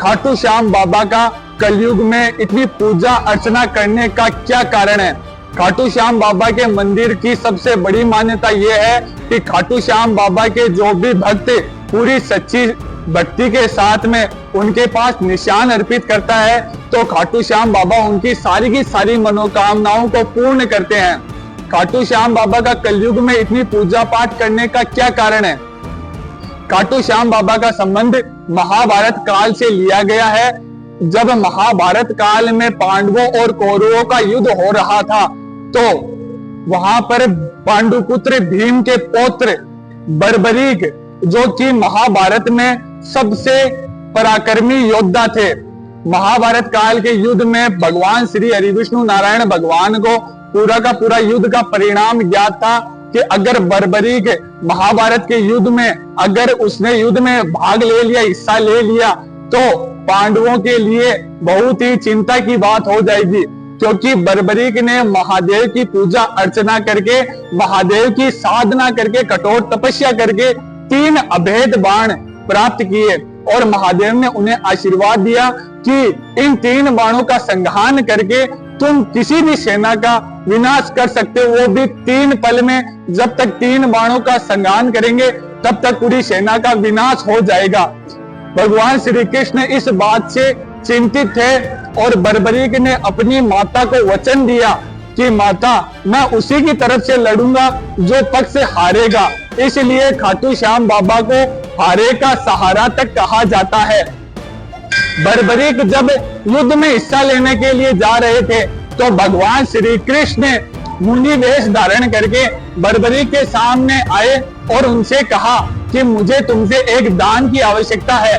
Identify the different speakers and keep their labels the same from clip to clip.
Speaker 1: खाटू श्याम बाबा का कलयुग में इतनी पूजा अर्चना करने का क्या कारण है। खाटू श्याम बाबा के मंदिर की सबसे बड़ी मान्यता यह है कि खाटू श्याम बाबा के जो भी भक्त पूरी सच्ची भक्ति के साथ में उनके पास निशान अर्पित करता है तो खाटू श्याम बाबा उनकी सारी की सारी मनोकामनाओं को पूर्ण करते हैं। खाटू श्याम बाबा का कलयुग में इतनी पूजा पाठ करने का क्या कारण है। खाटू श्याम बाबा का संबंध महाभारत काल से लिया गया है। जब महाभारत काल में पांडवों और कौरवों का युद्ध हो रहा था तो वहां पर पांडुपुत्र भीम के पौत्र बर्बरीक जो कि महाभारत में सबसे पराक्रमी योद्धा थे, महाभारत काल के युद्ध में भगवान श्री हरि विष्णु नारायण भगवान को पूरा का पूरा युद्ध का परिणाम ज्ञात था कि अगर बर्बरीक महाभारत के युद्ध में अगर उसने युद्ध में भाग ले लिया, हिस्सा ले लिया तो पांडवों के लिए बहुत ही चिंता की बात हो जाएगी, क्योंकि बर्बरीक ने महादेव की पूजा अर्चना करके, महादेव की साधना करके, कठोर तपस्या करके 3 अभेद बाण प्राप्त किए और महादेव ने उन्हें आशीर्वाद दिया कि इन 3 बाणों का संहार करके तुम किसी भी सेना का विनाश कर सकते हो, वो भी 3 पल में। जब तक 3 बाणों का संहार करेंगे तब तक पूरी सेना का विनाश हो जाएगा। भगवान श्री कृष्ण इस बात से चिंतित थे और बर्बरीक ने अपनी माता को वचन दिया कि माता मैं उसी की तरफ से लड़ूंगा जो पक्ष से हारेगा। इसलिए खाटू श्याम बाबा को हारे का सहारा तक कहा जाता है। बर्बरीक जब युद्ध में हिस्सा लेने के लिए जा रहे थे तो भगवान श्री कृष्ण मुनि वेश धारण करके बर्बरीक के सामने आए और उनसे कहा कि मुझे तुमसे एक दान की आवश्यकता है।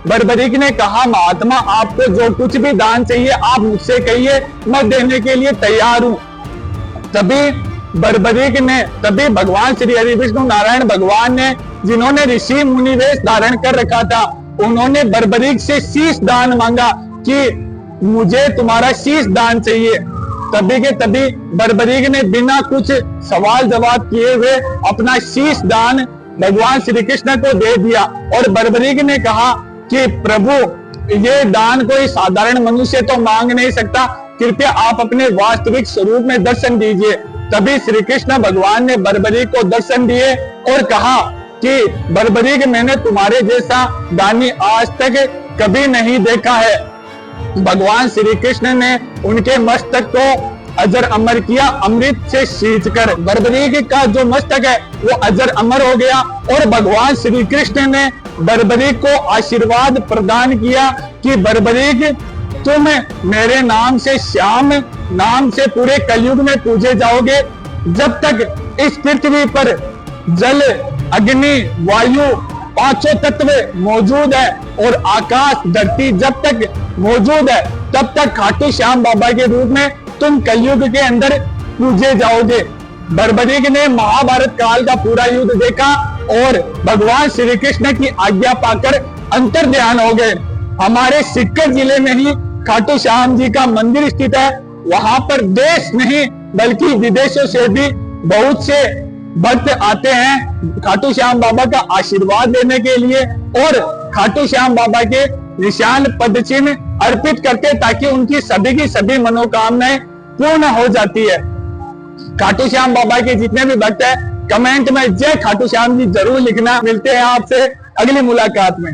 Speaker 1: बर्बरीक ने कहा महात्मा आपको जो कुछ भी दान चाहिए आप मुझसे कहिए, मैं देने के लिए तैयार हूं। तभी भगवान श्री हरि विष्णु नारायण भगवान ने, जिन्होंने ऋषि मुनि वेश धारण कर रखा था, उन्होंने बर्बरीक से शीश दान मांगा कि मुझे तुम्हारा शीश दान चाहिए। तभी के तभी बर्बरीक ने बिना कुछ सवाल जवाब किए हुए अपना शीश दान भगवान श्री कृष्ण को दे दिया और बर्बरीक ने कहा कि प्रभु ये दान कोई साधारण मनुष्य तो मांग नहीं सकता, कृपया आप अपने वास्तविक स्वरूप में दर्शन दीजिए। तभी श्री कृष्ण भगवान ने बर्बरीक को दर्शन दिए और कहा कि बर्बरीक मैंने तुम्हारे जैसा दानी आज तक कभी नहीं देखा है। भगवान श्री कृष्ण ने उनके मस्तक को अजर अमर किया, अमृत से सींचकर बर्बरीक का जो मस्तक है वो अजर अमर हो गया और भगवान श्री कृष्ण ने बर्बरीक को आशीर्वाद प्रदान किया कि बर्बरीक तुम मेरे नाम से, श्याम नाम से पूरे कलयुग में पूजे जाओगे। जब तक इस पृथ्वी पर जल, अग्नि, वायु 5 तत्व मौजूद है और आकाश, धरती जब तक मौजूद है तब तक खाटू श्याम बाबा के रूप में तुम कलयुग के अंदर पूजे जाओगे। बर्बरीक ने महाभारत काल का पूरा युद्ध देखा और भगवान श्री कृष्ण की आज्ञा पाकर अंतर ध्यान हो गए। हमारे सीकर जिले में ही खाटू श्याम जी का मंदिर स्थित है। वहां पर देश नहीं बल्कि विदेशों से भी बहुत से भक्त आते हैं खाटू श्याम बाबा का आशीर्वाद लेने के लिए और खाटू श्याम बाबा के निशान पद चिन्ह अर्पित करते ताकि उनकी सभी की सभी मनोकामनाएं पूर्ण हो जाती है। खाटू श्याम बाबा के जितने भी भक्त हैं कमेंट में जय खाटू श्याम जी जरूर लिखना। मिलते हैं आपसे अगली मुलाकात में।